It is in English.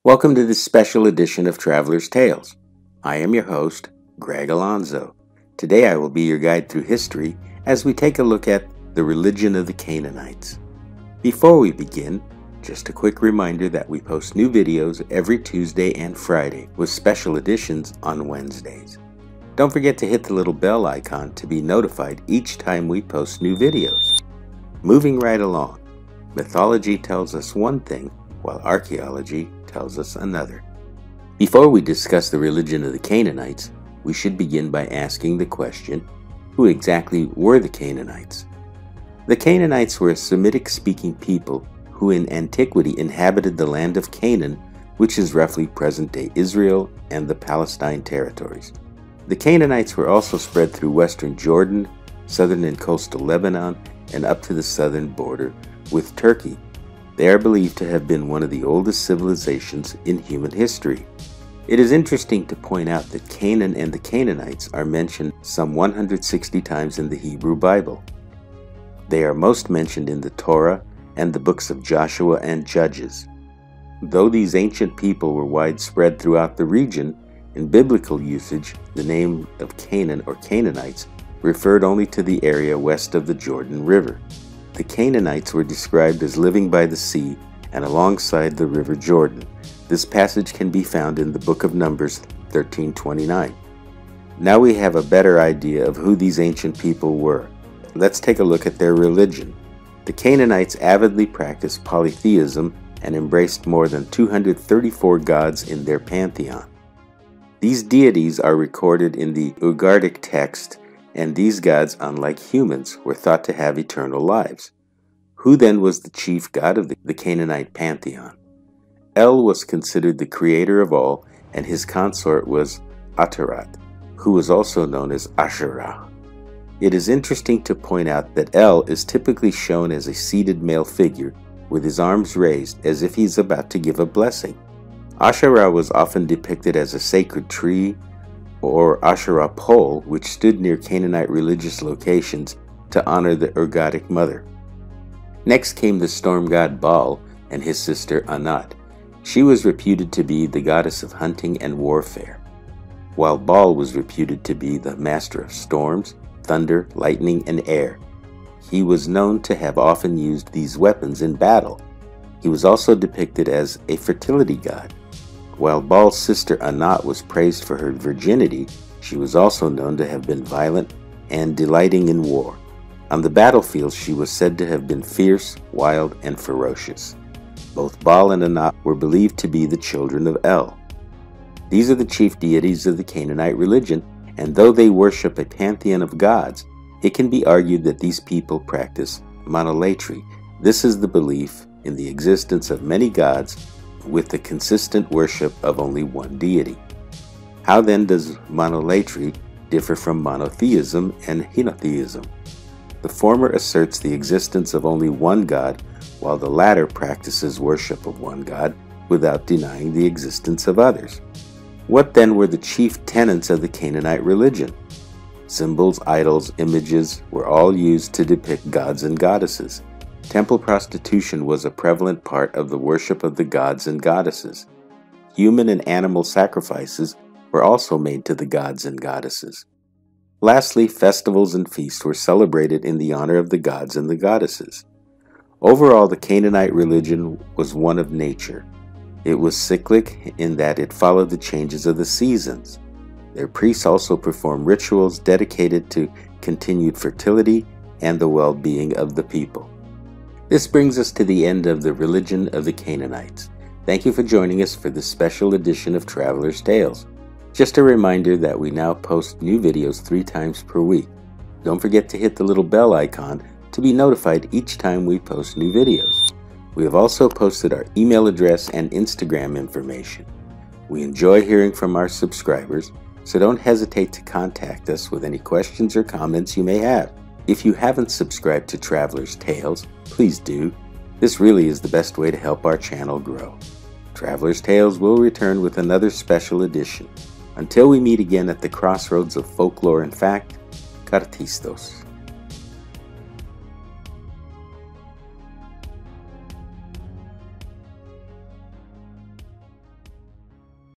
Welcome to this special edition of Traveler's Tales. I am your host, Greg Alonzo. Today I will be your guide through history as we take a look at the religion of the Canaanites. Before we begin, just a quick reminder that we post new videos every Tuesday and Friday with special editions on Wednesdays. Don't forget to hit the little bell icon to be notified each time we post new videos. Moving right along, mythology tells us one thing, while archaeology tells us another. Before we discuss the religion of the Canaanites, we should begin by asking the question, who exactly were the Canaanites? The Canaanites were a Semitic-speaking people who in antiquity inhabited the land of Canaan, which is roughly present-day Israel and the Palestine territories. The Canaanites were also spread through western Jordan, southern and coastal Lebanon, and up to the southern border with Turkey. They are believed to have been one of the oldest civilizations in human history. It is interesting to point out that Canaan and the Canaanites are mentioned some 160 times in the Hebrew Bible. They are most mentioned in the Torah and the books of Joshua and Judges. Though these ancient people were widespread throughout the region, in biblical usage, the name of Canaan or Canaanites referred only to the area west of the Jordan River. The Canaanites were described as living by the sea and alongside the river Jordan. This passage can be found in the book of Numbers 13:29. Now we have a better idea of who these ancient people were. Let's take a look at their religion. The Canaanites avidly practiced polytheism and embraced more than 234 gods in their pantheon. These deities are recorded in the Ugaritic text, and these gods, unlike humans, were thought to have eternal lives. Who then was the chief god of the Canaanite pantheon? El was considered the creator of all, and his consort was Atarat, who was also known as Asherah. It is interesting to point out that El is typically shown as a seated male figure with his arms raised as if he's about to give a blessing. Asherah was often depicted as a sacred tree or Asherah pole, which stood near Canaanite religious locations to honor the Ugaritic mother. Next came the storm god Baal and his sister Anat. She was reputed to be the goddess of hunting and warfare, while Baal was reputed to be the master of storms, thunder, lightning, and air. He was known to have often used these weapons in battle. He was also depicted as a fertility god. While Baal's sister Anat was praised for her virginity, she was also known to have been violent and delighting in war. On the battlefield, she was said to have been fierce, wild, and ferocious. Both Baal and Anat were believed to be the children of El. These are the chief deities of the Canaanite religion, and though they worship a pantheon of gods, it can be argued that these people practice monolatry. This is the belief in the existence of many gods with the consistent worship of only one deity. How then does monolatry differ from monotheism and henotheism? The former asserts the existence of only one god, while the latter practices worship of one god without denying the existence of others. What then were the chief tenets of the Canaanite religion? Symbols, idols, images were all used to depict gods and goddesses. Temple prostitution was a prevalent part of the worship of the gods and goddesses. Human and animal sacrifices were also made to the gods and goddesses. Lastly, festivals and feasts were celebrated in the honor of the gods and the goddesses. Overall, the Canaanite religion was one of nature. It was cyclic in that it followed the changes of the seasons. Their priests also performed rituals dedicated to continued fertility and the well-being of the people. This brings us to the end of the religion of the Canaanites. Thank you for joining us for this special edition of Traveler's Tales. Just a reminder that we now post new videos 3 times per week. Don't forget to hit the little bell icon to be notified each time we post new videos. We have also posted our email address and Instagram information. We enjoy hearing from our subscribers, so don't hesitate to contact us with any questions or comments you may have. If you haven't subscribed to Traveler's Tales, please do. This really is the best way to help our channel grow. Traveler's Tales will return with another special edition. Until we meet again at the crossroads of folklore and fact, Kartistos.